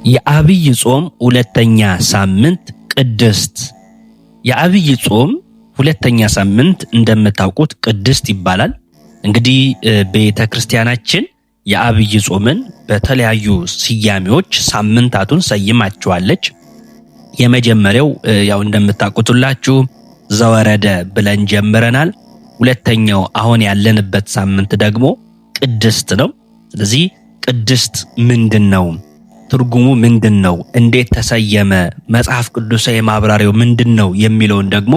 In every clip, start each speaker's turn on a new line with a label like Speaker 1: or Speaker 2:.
Speaker 1: የአብይ ጾም ሁለተኛ ሳምንት ቅድስት። የአብይ ጾም ሁለተኛ ሳምንት እንደምታውቁት ቅድስት ይባላል። እንግዲህ ቤተክርስቲያናችን የአብይ ጾምን በተለያዩ ስያሜዎች ሳምንታቱን ሰይማቸዋለች። የመጀመሪያው ያው እንደምታውቁትላችሁ ዘወረደ ብለን ጀምረናል። ሁለተኛው አሁን ያለንበት ሳምንት ደግሞ ቅድስት ነው። ስለዚህ ቅድስት ምንድነው? ትርጉሙ ምንድነው? እንዴት ተሰየመ? መጽሐፍ ቅዱሳዊ ማብራሪያው ምንድነው የሚለውን ደግሞ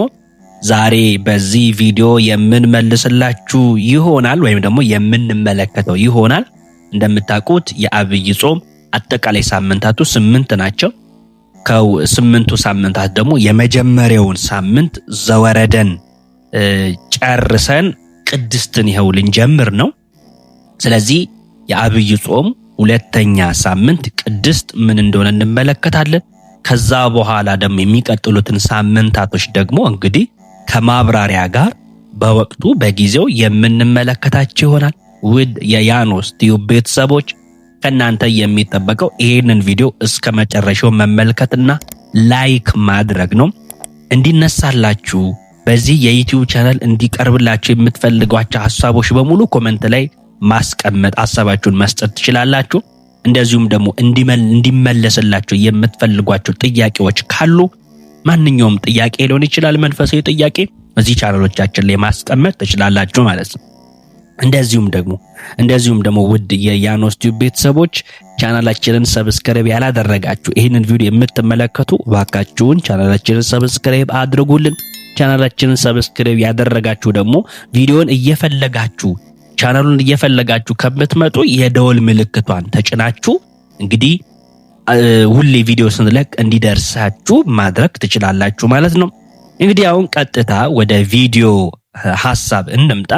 Speaker 1: ዛሬ በዚህ ቪዲዮ የምንመልስላችሁ ይሆናል ወይም ደግሞ የምንመለከተው ይሆናል። እንደምታውቁት የአብይ ጾም አጠቃላይ ሳምንታቱ 8 ናቸው። ከ8ቱ ሳምንታት ደግሞ የመጀመሪያውን ሳምንት ዘወረደን ጨርሰን ቅድስትን ይኸው ልንጀምር ነው። ስለዚህ የአብይ ጾም ሁለተኛ ሳምንት ቅድስት ምን እንደሆነ እንመለከታለን። ከዛ በኋላ ደግሞ የሚቀጥሉትን ሳምንታቶች ደግሞ እንግዲህ ከማብራሪያ ጋር በወቅቱ በጊዜው የምንመለከታቸው ይሆናል። ውድ የያኖስ ቲዩብ ቤተሰቦች ከናንተ የሚጠበቀው ይሄንን ቪዲዮ እስከ መጨረሻው መመልከትና ላይክ ማድረግ ነው። እንዲነሳላችሁ በዚህ የዩቲዩብ ቻናል እንዲቀርብላችሁ የምትፈልጓቸው ሐሳቦች በሙሉ ኮሜንት ላይ ማስቀመጥ ሐሳባችሁን መስጠት ትችላላችሁ። እንደዚሁም ደግሞ እንዲመለስላችሁ የምትፈልጓቸው ጥያቄዎች ካሉ ማንኛውም ጥያቄ ሊሆን ይችላል፣ መንፈሳዊ ጥያቄ እዚህ ቻናሎቻችን ላይ ማስቀመጥ ትችላላችሁ ማለት ነው። እንደዚሁም ደግሞ ውድ የያኖስ ቲዩብ ቤተሰቦች ቻናላችንን ሰብስክራይብ ያላደረጋችሁ ይህንን ቪዲዮ የምትመለከቱ ባካችሁን ቻናላችንን ሰብስክራይብ አድርጉልን። ቻናላችንን ሰብስክራይብ ያደረጋችሁ ደግሞ ቪዲዮን ቻናሉን እየፈለጋችሁ ከምትመጡ የደወል ምልክቷን ተጭናችሁ እንግዲህ ሁሌ ቪዲዮ ስንለቅ እንዲደርሳችሁ ማድረግ ትችላላችሁ ማለት ነው። እንግዲህ አሁን ቀጥታ ወደ ቪዲዮ ሐሳብ እንምጣ።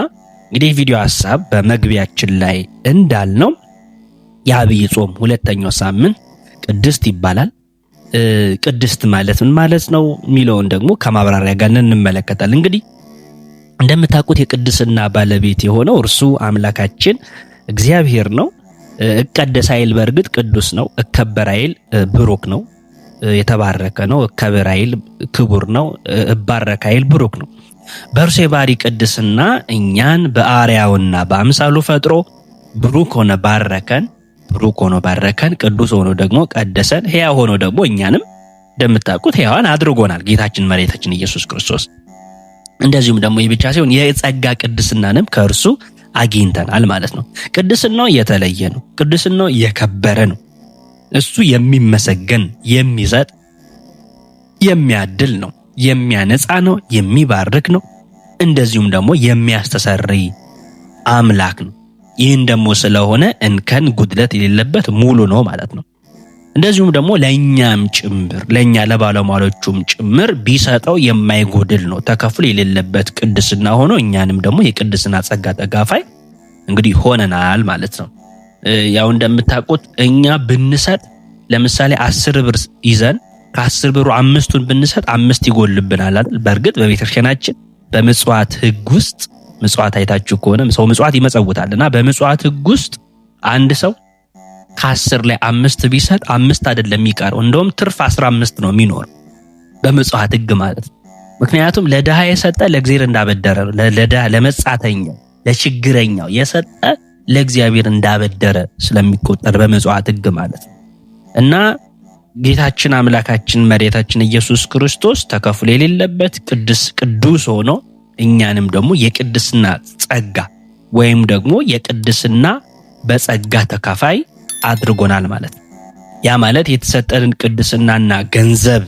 Speaker 1: እንግዲህ ቪዲዮ ሐሳብ በመግቢያችን ላይ እንዳልነው የአብይ ጾም ሁለተኛው ሳምንት ቅድስት ይባላል። ቅድስት ማለት ምን ማለት ነው የሚለውን ደግሞ ከማብራሪያ ጋር እንመለከታለን። እንግዲህ እንደምታውቁት የቅድስና ባለቤት የሆነው እርሱ አምላካችን እግዚአብሔር ነው። እቀደስ ኃይል በእርግጥ ቅዱስ ነው። እከበር ኃይል ብሩክ ነው፣ የተባረከ ነው። እከበር ኃይል ክቡር ነው። እባረክ ኃይል ብሩክ ነው። በእርሱ የባህሪ ቅድስና እኛን በአርአያውና በአምሳሉ ፈጥሮ ብሩክ ሆኖ ባረከን፣ ቅዱስ ሆኖ ደግሞ ቀደሰን፣ ሕያው ሆኖ ደግሞ እኛንም እንደምታውቁት ሕያዋን አድርጎናል ጌታችን መድኃኒታችን ኢየሱስ ክርስቶስ። እንደዚሁም ደግሞ ይህ ብቻ ሳይሆን የጸጋ ቅድስናንም ከእርሱ አግኝተናል ማለት ነው። ቅድስናው የተለየ ነው። ቅድስናው የከበረ ነው። እሱ የሚመሰገን፣ የሚሰጥ፣ የሚያድል ነው። የሚያነጻ ነው። የሚባርክ ነው። እንደዚሁም ደግሞ የሚያስተሰርይ አምላክ ነው። ይህን ደግሞ ስለሆነ እንከን ጉድለት የሌለበት ሙሉ ነው ማለት ነው። እንደዚሁም ደግሞ ለእኛም ጭምር ለእኛ ለባለሟሎቹም ጭምር ቢሰጠው የማይጎድል ነው። ተከፍሎ የሌለበት ቅድስና ሆኖ እኛንም ደግሞ የቅድስና ጸጋ ተካፋይ እንግዲህ ሆነናል ማለት ነው። ያው እንደምታውቁት እኛ ብንሰጥ ለምሳሌ 10 ብር ይዘን ከ10 ብሩ 5ቱን ብንሰጥ 5 ይጎልብናል አይደል? በእርግጥ በቤተክርስቲያናችን በምጽዋት ሕግ ውስጥ ምጽዋት አይታችሁ ከሆነ ሰው ምጽዋት ይመጸውታልና በምጽዋት ሕግ ውስጥ አንድ ሰው ከ10 ላይ 5 ቢሰጥ 5 አይደለም የሚቀረው፣ እንደውም ትርፍ 15 ነው የሚኖር በምጽዋት ሕግ ማለት ነው። ምክንያቱም ለድሃ የሰጠ ለእግዚአብሔር እንዳበደረ ነው። ለድሃ ለመጻተኛው ለችግረኛው የሰጠ ለእግዚአብሔር እንዳበደረ ስለሚቆጠር በምጽዋት ሕግ ማለት ነው። እና ጌታችን አምላካችን መድኃኒታችን ኢየሱስ ክርስቶስ ተከፍሎ የሌለበት ቅዱስ ሆኖ እኛንም ደግሞ የቅድስና ጸጋ ወይም ደግሞ የቅድስና በጸጋ ተካፋይ አድርጎናል ማለት ነው። ያ ማለት የተሰጠንን ቅድስናና ገንዘብ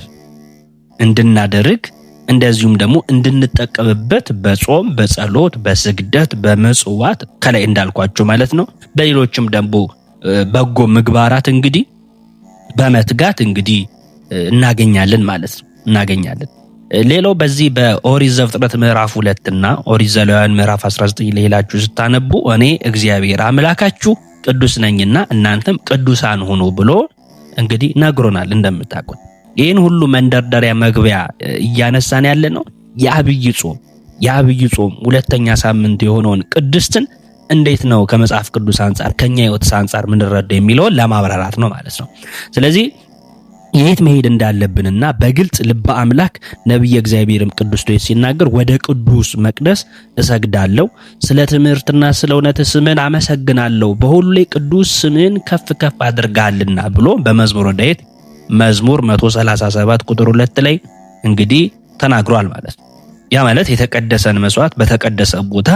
Speaker 1: እንድናደርግ እንደዚሁም ደግሞ እንድንጠቀምበት በጾም፣ በጸሎት፣ በስግደት፣ በመጽዋት ከላይ እንዳልኳችሁ ማለት ነው። በሌሎችም ደግሞ በጎ ምግባራት እንግዲህ በመትጋት እንግዲህ እናገኛለን ማለት ነው። ሌላው በዚህ በኦሪት ዘፍጥረት ምዕራፍ 2 እና ኦሪት ዘሌዋውያን ምዕራፍ 19 ላይ ሄዳችሁ ስታነቡ እኔ እግዚአብሔር አምላካችሁ ቅዱስ ነኝና እናንተም ቅዱሳን ሁኑ ብሎ እንግዲህ ነግሮናል። እንደምታውቁት ይህን ሁሉ መንደርደሪያ መግቢያ እያነሳን ያለ ነው የአብይ ጾም ሁለተኛ ሳምንት የሆነውን ቅድስትን እንዴት ነው ከመጽሐፍ ቅዱስ አንጻር ከኛ ሕይወት አንጻር ምንረዳው የሚለውን ለማብራራት ነው ማለት ነው። ስለዚህ የት መሄድ እንዳለብንና በግልጽ ልበ አምላክ ነቢየ እግዚአብሔርም ቅዱስ ዳዊት ሲናገር ወደ ቅዱስ መቅደስ እሰግዳለሁ፣ ስለ ትምህርትና ስለ እውነት ስምን አመሰግናለሁ፣ በሁሉ ላይ ቅዱስ ስምን ከፍ ከፍ አድርጋልና ብሎ በመዝሙረ ዳዊት መዝሙር 137 ቁጥር 2 ላይ እንግዲህ ተናግሯል ማለት ነው። ያ ማለት የተቀደሰን መስዋዕት በተቀደሰ ቦታ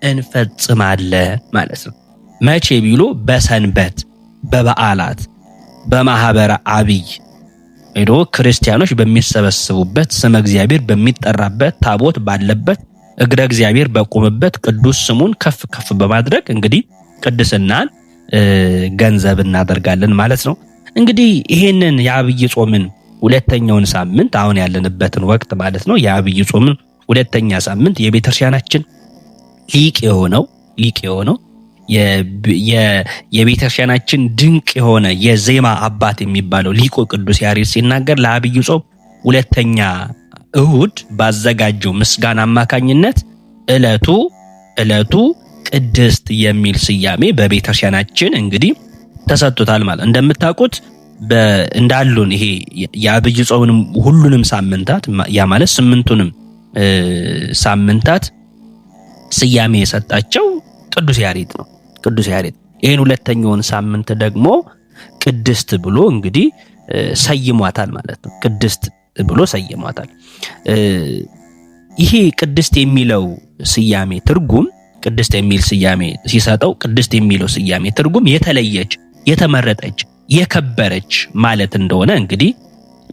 Speaker 1: እንፈጽማለን ማለት ነው። መቼ ቢሉ በሰንበት፣ በበዓላት፣ በማህበረ አብይ ሄዶ ክርስቲያኖች በሚሰበሰቡበት፣ ስመ እግዚአብሔር በሚጠራበት፣ ታቦት ባለበት፣ እግረ እግዚአብሔር በቆመበት ቅዱስ ስሙን ከፍ ከፍ በማድረግ እንግዲህ ቅድስናን ገንዘብ እናደርጋለን ማለት ነው። እንግዲህ ይሄንን የአብይ ጾምን ሁለተኛውን ሳምንት አሁን ያለንበትን ወቅት ማለት ነው የአብይ ጾምን ሁለተኛ ሳምንት የቤተክርስቲያናችን ሊቅ የሆነው የቤተክርስቲያናችን ድንቅ የሆነ የዜማ አባት የሚባለው ሊቁ ቅዱስ ያሬድ ሲናገር ለአብይ ጾም ሁለተኛ እሁድ ባዘጋጀው ምስጋና አማካኝነት ዕለቱ ቅድስት የሚል ስያሜ በቤተክርስቲያናችን እንግዲህ ተሰጥቶታል ማለት እንደምታውቁት እንዳሉን ይሄ የአብይ ጾምንም ሁሉንም ሳምንታት ያ ማለት 8ቱንም ሳምንታት ስያሜ የሰጣቸው ቅዱስ ያሬድ ነው። ቅዱስ ያሬድ ይሄን ሁለተኛውን ሳምንት ደግሞ ቅድስት ብሎ እንግዲህ ሰይሟታል ማለት ነው። ቅድስት ብሎ ሰይሟታል። ይሄ ቅድስት የሚለው ስያሜ ትርጉም ቅድስት የሚል ስያሜ ሲሰጠው ቅድስት የሚለው ስያሜ ትርጉም የተለየች፣ የተመረጠች፣ የከበረች ማለት እንደሆነ እንግዲህ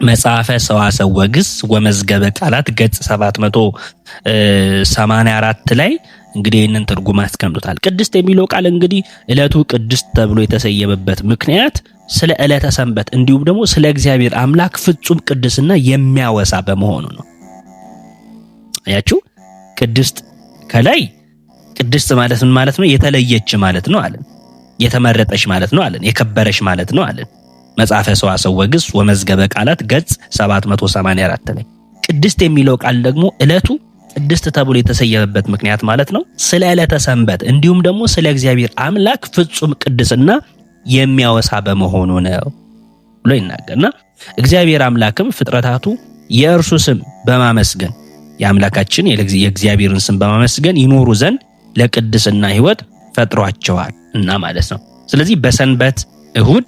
Speaker 1: መጽሐፈ ሰዋስው ወግስ ወመዝገበ ቃላት ገጽ 784 ላይ እንግዲህ ይህንን ትርጉም አስቀምጦታል። ቅድስት የሚለው ቃል እንግዲህ ዕለቱ ቅድስት ተብሎ የተሰየመበት ምክንያት ስለ ዕለተ ሰንበት እንዲሁም ደግሞ ስለ እግዚአብሔር አምላክ ፍጹም ቅድስና የሚያወሳ በመሆኑ ነው። አያችሁ፣ ቅድስት ከላይ ቅድስት ማለት ምን ማለት ነው? የተለየች ማለት ነው አለን። የተመረጠች ማለት ነው አለን። የከበረች ማለት ነው አለን። መጽሐፈ ሰዋስው ወግስ ወመዝገበ ቃላት ገጽ 784 ላይ ቅድስት የሚለው ቃል ደግሞ ዕለቱ ቅድስት ተብሎ የተሰየመበት ምክንያት ማለት ነው ስለ ዕለተ ሰንበት እንዲሁም ደግሞ ስለ እግዚአብሔር አምላክ ፍጹም ቅድስና የሚያወሳ በመሆኑ ነው ብሎ ይናገርና እግዚአብሔር አምላክም ፍጥረታቱ የእርሱ ስም በማመስገን የአምላካችን የእግዚአብሔርን ስም በማመስገን ይኖሩ ዘንድ ለቅድስና ሕይወት ፈጥሯቸዋል እና ማለት ነው። ስለዚህ በሰንበት እሁድ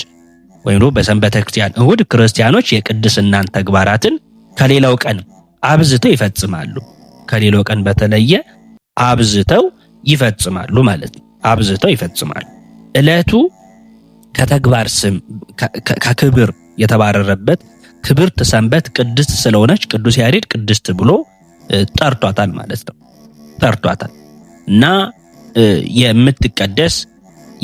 Speaker 1: ወይም በሰንበተ ክርስቲያን እሁድ ክርስቲያኖች የቅድስናን ተግባራትን ከሌላው ቀን አብዝተው ይፈጽማሉ። ከሌላው ቀን በተለየ አብዝተው ይፈጽማሉ ማለት ነው። አብዝተው ይፈጽማሉ። ዕለቱ ከተግባር ስም ከክብር የተባረረበት ክብርት ሰንበት ቅድስት ስለሆነች ቅዱስ ያሬድ ቅድስት ብሎ ጠርቷታል ማለት ነው። ጠርቷታል እና የምትቀደስ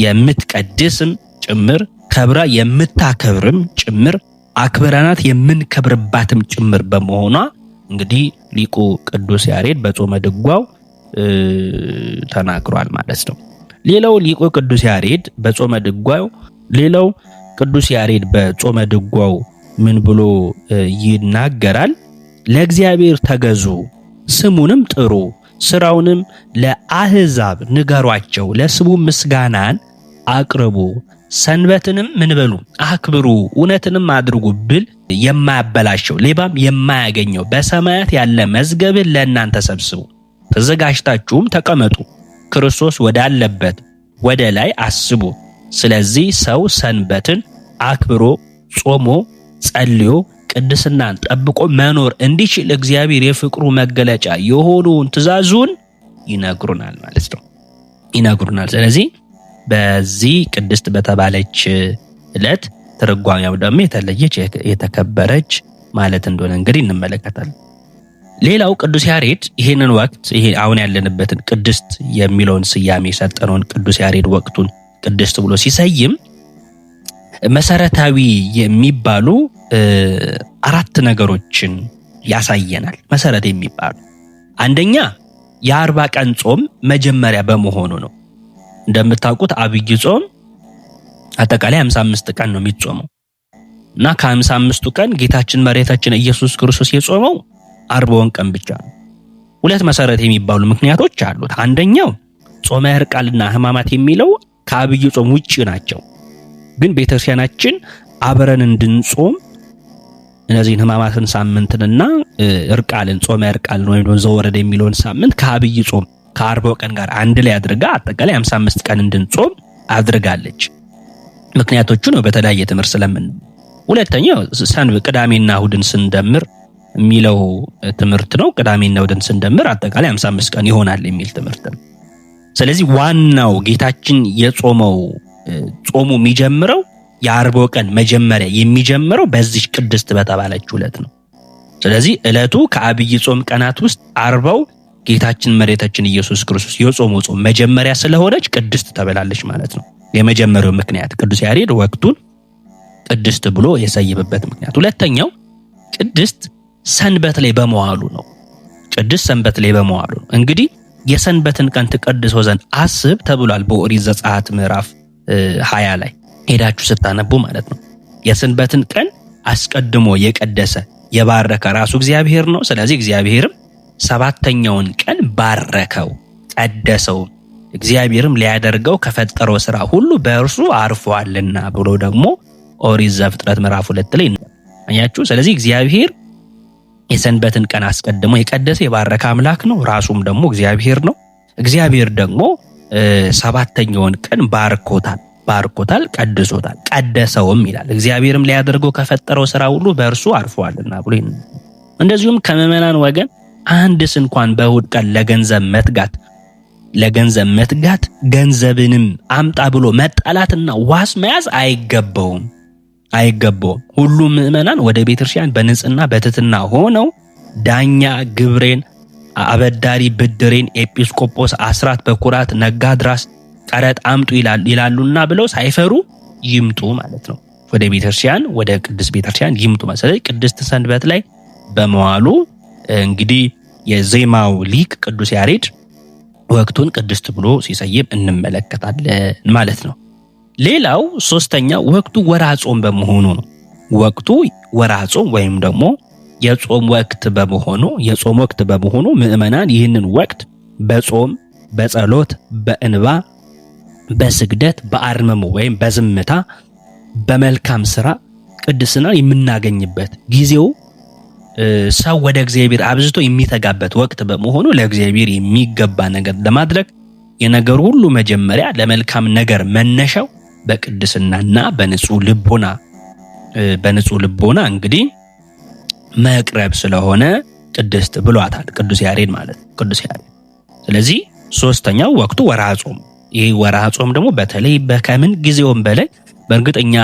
Speaker 1: የምትቀድስም ጭምር ከብራ የምታከብርም ጭምር አክብረናት የምንከብርባትም ጭምር በመሆኗ እንግዲህ ሊቁ ቅዱስ ያሬድ በጾመ ድጓው ተናግሯል ማለት ነው። ሌላው ሊቁ ቅዱስ ያሬድ በጾመ ድጓው ምን ብሎ ይናገራል? ለእግዚአብሔር ተገዙ፣ ስሙንም ጥሩ፣ ስራውንም ለአሕዛብ ንገሯቸው፣ ለስሙ ምስጋናን አቅርቡ፣ ሰንበትንም ምን በሉ አክብሩ፣ እውነትንም አድርጉ ብል የማያበላሸው ሌባም የማያገኘው በሰማያት ያለ መዝገብን ለእናንተ ሰብስቡ፣ ተዘጋጅታችሁም ተቀመጡ፣ ክርስቶስ ወዳለበት ወደ ላይ አስቡ። ስለዚህ ሰው ሰንበትን አክብሮ ጾሞ ጸልዮ ቅድስናን ጠብቆ መኖር እንዲችል እግዚአብሔር የፍቅሩ መገለጫ የሆነውን ትእዛዙን ይነግሩናል ማለት ነው። ይነግሩናል። ስለዚህ በዚህ ቅድስት በተባለች ዕለት ትርጓሜው ደግሞ የተለየች የተከበረች ማለት እንደሆነ እንግዲህ እንመለከታለን። ሌላው ቅዱስ ያሬድ ይሄንን ወቅት ይሄ አሁን ያለንበትን ቅድስት የሚለውን ስያሜ የሰጠነውን ቅዱስ ያሬድ ወቅቱን ቅድስት ብሎ ሲሰይም መሰረታዊ የሚባሉ 4 ነገሮችን ያሳየናል። መሰረት የሚባሉ አንደኛ የ40 ቀን ጾም መጀመሪያ በመሆኑ ነው። እንደምታውቁት አብይ ጾም አጠቃላይ 55 ቀን ነው የሚጾመው እና ከ55ቱ ቀን ጌታችን መድኃኒታችን ኢየሱስ ክርስቶስ የጾመው 40 ቀን ብቻ ነው። 2 መሰረት የሚባሉ ምክንያቶች አሉት። አንደኛው ጾመ ሕርቃልና ሕማማት የሚለው ከአብይ ጾም ውጪ ናቸው። ግን ቤተክርስቲያናችን አብረን እንድንጾም እነዚህን ሕማማትን ሳምንትንና ሕርቃልን ጾመ ሕርቃልን ወይም ደግሞ ዘወረደ የሚለውን ሳምንት ከአብይ ጾም ከ40 ቀን ጋር አንድ ላይ አድርጋ አጠቃላይ 55 ቀን እንድንጾም አድርጋለች። ምክንያቶቹ ነው በተለያየ ትምህርት ስለምን። ሁለተኛው ቅዳሜና እሁድን ስንደምር የሚለው ትምህርት ነው። ቅዳሜና እሁድን ስንደምር አጠቃላይ 55 ቀን ይሆናል የሚል ትምህርት ነው። ስለዚህ ዋናው ጌታችን የጾመው ጾሙ የሚጀምረው የ40 ቀን መጀመሪያ የሚጀምረው በዚህ ቅድስት በተባለችው ዕለት ነው። ስለዚህ ዕለቱ ከአብይ ጾም ቀናት ውስጥ 40ው ጌታችን መሬታችን ኢየሱስ ክርስቶስ የጾሙ ጾም መጀመሪያ ስለሆነች ቅድስት ተብላለች ማለት ነው። የመጀመሪያው ምክንያት ቅዱስ ያሬድ ወቅቱን ቅድስት ብሎ የሰየመበት ምክንያት። ሁለተኛው ቅድስት ሰንበት ላይ በመዋሉ ነው። ቅድስት ሰንበት ላይ በመዋሉ ነው። እንግዲህ የሰንበትን ቀን ትቀድሰው ዘንድ አስብ ተብሏል በኦሪት ዘጸአት ምዕራፍ 20 ላይ ሄዳችሁ ስታነቡ ማለት ነው። የሰንበትን ቀን አስቀድሞ የቀደሰ የባረከ ራሱ እግዚአብሔር ነው። ስለዚህ እግዚአብሔርም 7ኛውን ቀን ባረከው፣ ቀደሰው። እግዚአብሔርም ሊያደርገው ከፈጠረው ሥራ ሁሉ በእርሱ አርፏልና ብሎ ደግሞ ኦሪት ዘፍጥረት ምዕራፍ 2 ላይ አያችሁ። ስለዚህ እግዚአብሔር የሰንበትን ቀን አስቀድሞ የቀደሰ የባረከ አምላክ ነው። ራሱም ደግሞ እግዚአብሔር ነው። እግዚአብሔር ደግሞ 7ኛውን ቀን ባርኮታል፣ ቀድሶታል፣ ቀደሰውም ይላል። እግዚአብሔርም ሊያደርገው ከፈጠረው ሥራ ሁሉ በእርሱ አርፏልና ብሎ እንደዚሁም ከምዕመናን ወገን አንድስ እንኳን በእሁድ ቀን ለገንዘብ መትጋት ገንዘብንም አምጣ ብሎ መጣላትና ዋስ መያዝ አይገባውም። ሁሉም ምዕመናን ወደ ቤተክርስቲያን በንጽህና በትሕትና ሆነው ዳኛ ግብሬን፣ አበዳሪ ብድሬን፣ ኤጲስቆጶስ አስራት በኩራት፣ ነጋድራስ ቀረጥ አምጡ ይላሉና ብለው ሳይፈሩ ይምጡ ማለት ነው። ወደ ቤተክርስቲያን ወደ ቅድስት ቤተክርስቲያን ይምጡ ማለት ነው። ቅድስት ሰንበት ላይ በመዋሉ እንግዲህ የዜማው ሊቅ ቅዱስ ያሬድ ወቅቱን ቅድስት ብሎ ሲሰይም እንመለከታለን ማለት ነው። ሌላው ሶስተኛው ወቅቱ ወርሃ ጾም በመሆኑ ነው። ወቅቱ ወርሃ ጾም ወይም ደግሞ የጾም ወቅት በመሆኑ ምዕመናን ይህንን ወቅት በጾም፣ በጸሎት፣ በእንባ፣ በስግደት፣ በአርምሞ ወይም በዝምታ፣ በመልካም ሥራ ቅድስና የምናገኝበት ጊዜው ሰው ወደ እግዚአብሔር አብዝቶ የሚተጋበት ወቅት በመሆኑ ለእግዚአብሔር የሚገባ ነገር ለማድረግ የነገር ሁሉ መጀመሪያ ለመልካም ነገር መነሻው በቅድስናና በንጹህ ልቦና እንግዲህ መቅረብ ስለሆነ ቅድስት ብሏታል ቅዱስ ያሬድ ማለት ነው። ቅዱስ ያሬድ። ስለዚህ ሶስተኛው ወቅቱ ወርሃ ጾም። ይህ ወርሃ ጾም ደግሞ በተለይ ከምን ጊዜውም በላይ በእርግጠኛ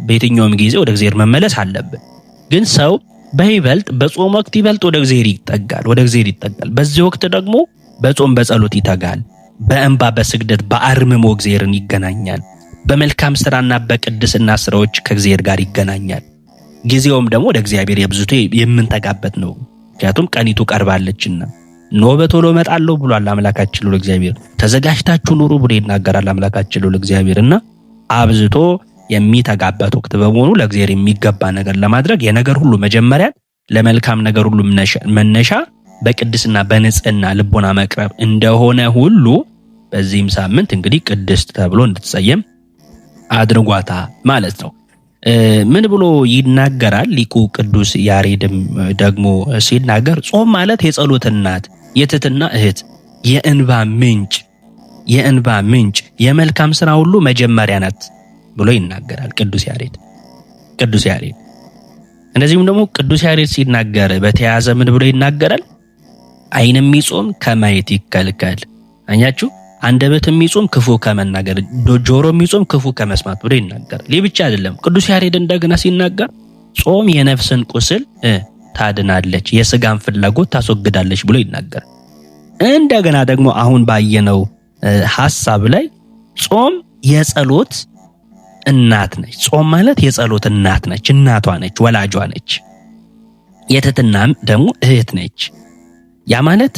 Speaker 1: በየትኛውም ጊዜ ወደ እግዚአብሔር መመለስ አለብን። ግን ሰው በይበልጥ በጾም ወቅት ይበልጥ ወደ እግዚአብሔር ይጠጋል። በዚህ ወቅት ደግሞ በጾም በጸሎት ይተጋል። በእንባ በስግደት በአርምሞ እግዚአብሔርን ይገናኛል። በመልካም ሥራና በቅድስና ሥራዎች ከእግዚአብሔር ጋር ይገናኛል። ጊዜውም ደግሞ ወደ እግዚአብሔር የብዙቶ የምንተጋበት ነው። ምክንያቱም ቀኒቱ ቀርባለችና በቶሎ እመጣለሁ ብሏል አምላካችን ልዑል እግዚአብሔር። ተዘጋጅታችሁ ኑሩ ብሎ ይናገራል አምላካችን ልዑል እግዚአብሔርና አብዝቶ የሚተጋበት ወቅት በመሆኑ ለእግዚአብሔር የሚገባ ነገር ለማድረግ የነገር ሁሉ መጀመሪያ ለመልካም ነገር ሁሉ መነሻ በቅድስና በንጽህና ልቦና መቅረብ እንደሆነ ሁሉ በዚህም ሳምንት እንግዲህ ቅድስት ተብሎ እንድትሰየም አድርጓታ ማለት ነው። ምን ብሎ ይናገራል ሊቁ ቅዱስ ያሬድም ደግሞ ሲናገር ጾም ማለት የጸሎት እናት፣ የትሕትና እህት፣ የእንባ ምንጭ፣ የመልካም ሥራ ሁሉ መጀመሪያ ናት ብሎ ይናገራል ቅዱስ ያሬድ። እንደዚሁም ደግሞ ቅዱስ ያሬድ ሲናገር በተያያዘ ምን ብሎ ይናገራል? ዓይን የሚጾም ከማየት ይከልከል። አኛችሁ አንደበት የሚጾም ክፉ ከመናገር፣ ጆሮ የሚጾም ክፉ ከመስማት ብሎ ይናገራል። ይህ ብቻ አይደለም። ቅዱስ ያሬድ እንደገና ሲናገር ጾም የነፍስን ቁስል ታድናለች፣ የሥጋን ፍላጎት ታስወግዳለች ብሎ ይናገራል። እንደገና ደግሞ አሁን ባየነው ሐሳብ ላይ ጾም የጸሎት እናት ነች። ጾም ማለት የጸሎት እናት ነች፣ እናቷ ነች፣ ወላጇ ነች። የትሕትናም ደግሞ እህት ነች። ያ ማለት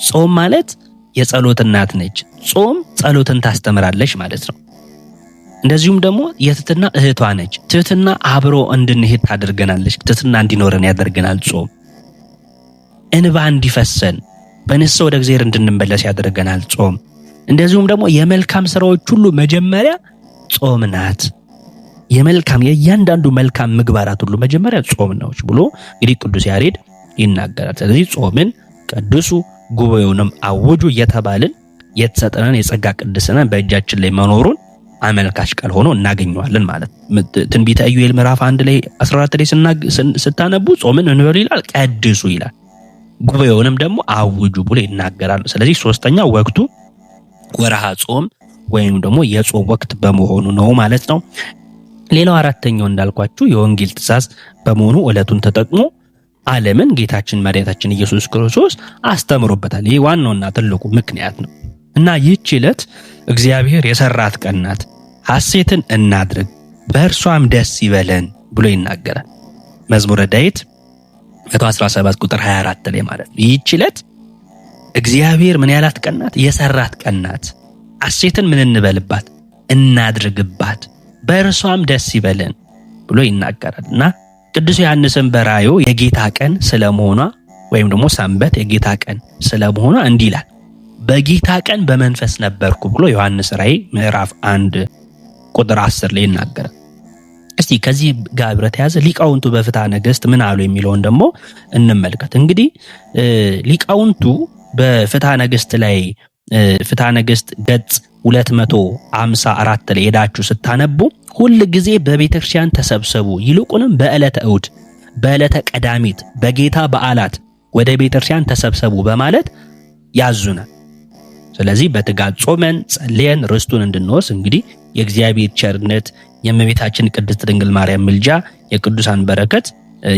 Speaker 1: ጾም ማለት የጸሎት እናት ነች። ጾም ጸሎትን ታስተምራለች ማለት ነው። እንደዚሁም ደግሞ የትሕትና እህቷ ነች። ትሕትና አብሮ እንድንሄድ ታደርገናለች። ትሕትና እንዲኖረን ያደርገናል። ጾም እንባ እንዲፈሰን በንስሐ ወደ እግዚአብሔር እንድንመለስ ያደርገናል። ጾም እንደዚሁም ደግሞ የመልካም ስራዎች ሁሉ መጀመሪያ ጾም ናት። የእያንዳንዱ መልካም ምግባራት ሁሉ መጀመሪያ ጾም ነው ብሎ እንግዲህ ቅዱስ ያሬድ ይናገራል። ስለዚህ ጾምን ቀድሱ ጉባኤውንም አውጁ እየተባልን የተሰጠንን የጸጋ ቅድስና በእጃችን ላይ መኖሩን አመልካች ቃል ሆኖ እናገኘዋለን ማለት ነው። ትንቢተ ኢዩኤል ምዕራፍ 1 ላይ 14 ላይ ስታነቡ ጾምን እንበሉ ይላል፣ ቀድሱ ይላል፣ ጉባኤውንም ደግሞ አውጁ ብሎ ይናገራል። ስለዚህ ሶስተኛው ወቅቱ ወርሃ ጾም ወይም ደግሞ የጾም ወቅት በመሆኑ ነው ማለት ነው። ሌላው አራተኛው እንዳልኳችሁ የወንጌል ትእዛዝ በመሆኑ ዕለቱን ተጠቅሞ ዓለምን ጌታችን መድኃኒታችን ኢየሱስ ክርስቶስ አስተምሮበታል። ይህ ዋናውና ትልቁ ምክንያት ነው እና ይህች ዕለት እግዚአብሔር የሰራት ቀን ናት፣ ሐሴትን እናድርግ በእርሷም ደስ ይበለን ብሎ ይናገራል። መዝሙረ ዳዊት 117 ቁጥር 24 ላይ ማለት ነው። ይህች ዕለት እግዚአብሔር ምን ያላት ቀን ናት? የሰራት ቀን ናት። ሐሴትን ምን እንበልባት? እናድርግባት በእርሷም ደስ ይበለን ብሎ ይናገራል እና ቅዱስ ዮሐንስም በራእዩ የጌታ ቀን ስለመሆኗ ወይም ደግሞ ሰንበት የጌታ ቀን ስለመሆኗ እንዲህ ይላል፣ በጌታ ቀን በመንፈስ ነበርኩ ብሎ ዮሐንስ ራእይ ምዕራፍ 1 ቁጥር 10 ላይ ይናገራል። እስቲ ከዚህ ጋር በተያያዘ ሊቃውንቱ በፍትሐ ነገሥት ምን አሉ የሚለውን ደግሞ እንመልከት። እንግዲህ ሊቃውንቱ በፍትሐ ነገሥት ላይ ፍትሐ ነገሥት ገጽ 254 ላይ ሄዳችሁ ስታነቡ ሁል ጊዜ በቤተክርስቲያን ተሰብሰቡ፣ ይልቁንም በዕለተ እሑድ በዕለተ ቀዳሚት በጌታ በዓላት ወደ ቤተክርስቲያን ተሰብሰቡ በማለት ያዙናል። ስለዚህ በትጋት ጾመን ጸልየን ርስቱን እንድንወርስ እንግዲህ የእግዚአብሔር ቸርነት የእመቤታችን ቅድስት ድንግል ማርያም ምልጃ የቅዱሳን በረከት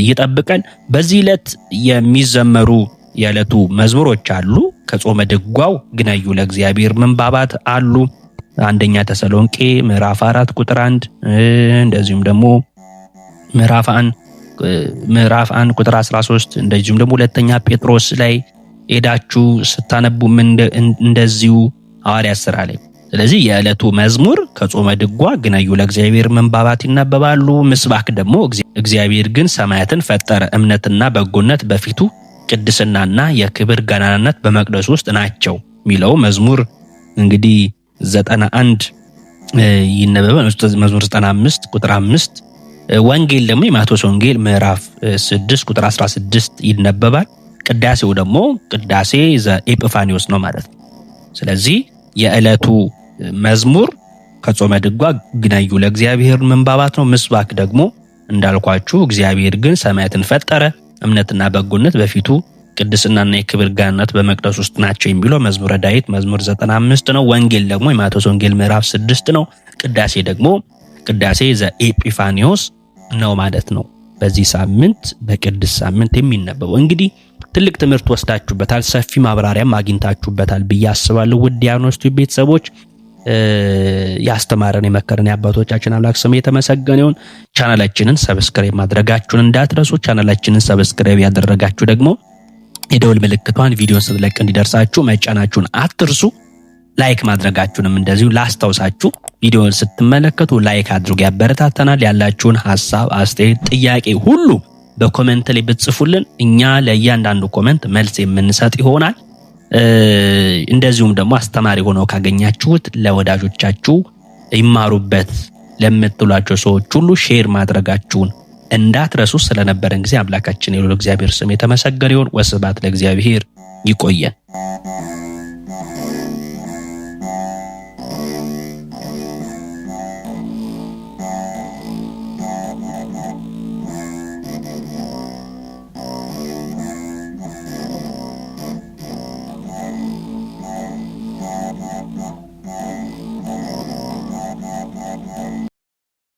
Speaker 1: ይጠብቀን። በዚህ ዕለት የሚዘመሩ የዕለቱ መዝሙሮች አሉ። ከጾመ ድጓው ግነዩ ለእግዚአብሔር ምንባባት አሉ። አንደኛ ተሰሎንቄ ምዕራፍ 4 ቁጥር 1 እንደዚሁም ደግሞ ምዕራፍ 1 ቁጥር 13 እንደዚሁም ደግሞ ሁለተኛ ጴጥሮስ ላይ ሄዳችሁ ስታነቡ እንደዚሁ ሐዋርያት ሥራ ላይ። ስለዚህ የዕለቱ መዝሙር ከጾመ ድጓ ግነዩ ለእግዚአብሔር ምንባባት ይነበባሉ። ምስባክ ደግሞ እግዚአብሔር ግን ሰማያትን ፈጠረ፣ እምነትና በጎነት በፊቱ ቅድስናና የክብር ገናናነት በመቅደሱ ውስጥ ናቸው የሚለው መዝሙር እንግዲህ 91 ይነበባል። መዝሙር 95 ቁጥር 5። ወንጌል ደግሞ የማቴዎስ ወንጌል ምዕራፍ 6 ቁጥር 16 ይነበባል። ቅዳሴው ደግሞ ቅዳሴ ዘኤጲፋኒዎስ ነው ማለት ነው። ስለዚህ የዕለቱ መዝሙር ከጾመ ድጓ ግነዩ ለእግዚአብሔር ምንባባት ነው። ምስባክ ደግሞ እንዳልኳችሁ እግዚአብሔር ግን ሰማያትን ፈጠረ፣ እምነትና በጎነት በፊቱ ቅድስናና የክብር ገናናነት በመቅደስ ውስጥ ናቸው የሚለው መዝሙረ ዳዊት መዝሙር 95 ነው። ወንጌል ደግሞ የማቴዎስ ወንጌል ምዕራፍ 6 ነው። ቅዳሴ ደግሞ ቅዳሴ ዘኤጲፋኒዎስ ነው ማለት ነው። በዚህ ሳምንት በቅዱስ ሳምንት የሚነበበው እንግዲህ ትልቅ ትምህርት ወስዳችሁበታል፣ ሰፊ ማብራሪያም አግኝታችሁበታል ብዬ አስባለሁ። ውድ የአርኖስቱ ቤተሰቦች ያስተማረን የመከረን የአባቶቻችን አምላክ ስም የተመሰገነ ይሁን። ቻናላችንን ሰብስክራይብ ማድረጋችሁን እንዳትረሱ። ቻናላችንን ሰብስክራይብ ያደረጋችሁ ደግሞ የደወል ምልክቷን ቪዲዮን ስትለቅ እንዲደርሳችሁ መጫናችሁን አትርሱ። ላይክ ማድረጋችሁንም እንደዚሁ ላስታውሳችሁ። ቪዲዮን ስትመለከቱ ላይክ አድርጉ፣ ያበረታተናል። ያላችሁን ሐሳብ፣ አስተያየት፣ ጥያቄ ሁሉ በኮሜንት ላይ ብትጽፉልን እኛ ለእያንዳንዱ ኮሜንት መልስ የምንሰጥ ይሆናል። እንደዚሁም ደግሞ አስተማሪ ሆኖ ካገኛችሁት ለወዳጆቻችሁ ይማሩበት ለምትሏቸው ሰዎች ሁሉ ሼር ማድረጋችሁን እንዳትረሱ። ስለነበረን ጊዜ አምላካችን የልዑል እግዚአብሔር ስም የተመሰገነ ይሁን። ወስብሐት ለእግዚአብሔር። ይቆየን።